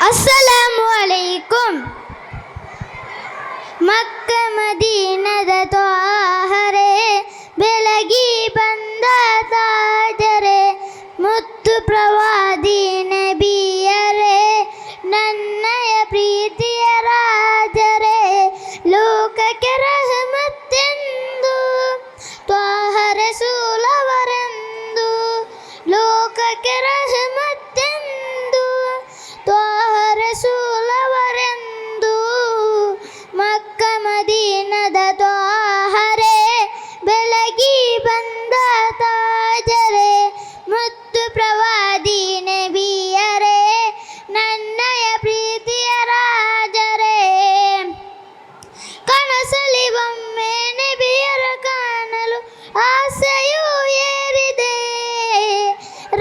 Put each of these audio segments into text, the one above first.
ಅಸ್ಸಲಾಮು ಅಲೈಕುಂ. ಮಕ್ಕ ಮದೀನದ ತ್ವಾಹರೆ ಬೆಳಗಿ ಬಂದ ತಾಜರೆ ಮುತ್ತು ಪ್ರವಾದಿ ನಬಿಯರೇ ನನ್ನಯ ಪ್ರೀತಿಯ ರಾಜರೇ ಲೋಕಕ್ಕೆ ರಹಮತ್ತೆಂದು ತ್ವಾಹ ರಸೂಲವರೆಂದು ಲೋಕಕ್ಕೆ ರಹಮತ್ತೆಂದು ತ್ವಾಹ ರಸೂಲವರೆಂದು ಮಕ್ಕ ಮದೀನದ ತ್ವಾಹರೆ ಬೆಳಗಿ ಬಂದ ತಾಜರೆ ಮುತ್ತು ಪ್ರವಾದಿ ನಬಿಯರೇ ನನ್ನಯ ಪ್ರೀತಿಯ ರಾಜರೇ ಕನಸಲಿ ಒಮ್ಮೆ ನಬಿಯರ ಕಾಣಲು ಆಸೆಯೂ ಏರಿದೆ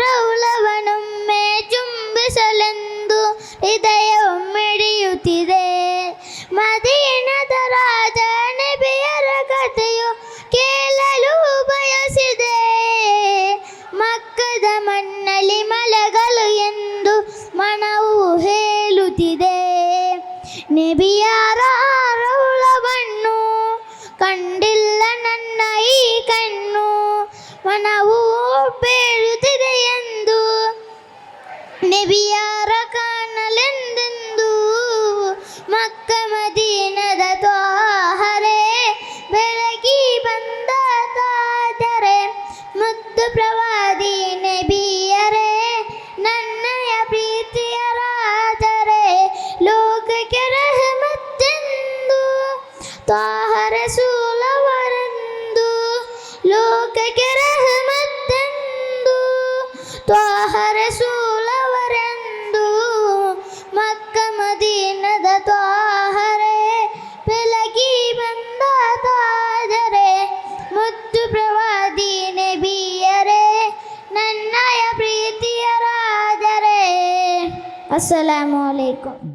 ರೌಲವನೊಮ್ಮೆ ಚುಂಬಿಸಲೆಂದು ಹೃದಯವು ಮಿಡಿಯುತ್ತಿದೆ ಮದೀನದ ರಾಜ ನಬಿಯರ ಕಥೆಯು ಕೇಳಲು ಬಯಸಿದೆ ಮಕ್ಕದ ಮಣ್ಣಲ್ಲಿ ಮಲಗಲು ಎಂದು ಮನವು ಹೇಳುತ್ತಿದೆ ನಬಿಯರ ರೌಲವನ್ನು ಕಂಡಿಲ್ಲ ನನ್ನ ಈ ಕಣ್ಣು ಮನವು ಬೇಡುತ್ತಿದೆ ಎಂದು ನಬಿಯರ ಕಾಣಲೆಂದೆಂದು ಮಕ್ಕ ಮದೀನದ ತ್ವಾಹರೆ ಬೆಳಗಿ ಬಂದ ತಾಜರೆ ಮುದ್ದು ಪ್ರವಾದಿ ನಬಿಯರೇ ನನ್ನಯ ಪ್ರೀತಿಯ ರಾಜರೇ ಲೋಕಕ್ಕೆ ರಹಮತ್ತೆಂದು ತ್ವಾಹ ರಸೂಲವರೆಂದು ಲೋಕಕ್ಕೆ ರಹಮತ್ತೆಂದು ತ್ವಾಹ ರಸೂಲವರೆಂದು ಮಕ್ಕ ಮದೀನದ ತ್ವಾಹರೆ ಬೆಳಗಿ ಬಂದ ತಾಜರೆ ಮುತ್ತು ಪ್ರವಾದಿ ನಬಿಯರೇ ನನ್ನಯ ಪ್ರೀತಿಯ ರಾಜರೇ. ಅಸ್ಸಲಾಮು ಅಲೈಕುಂ.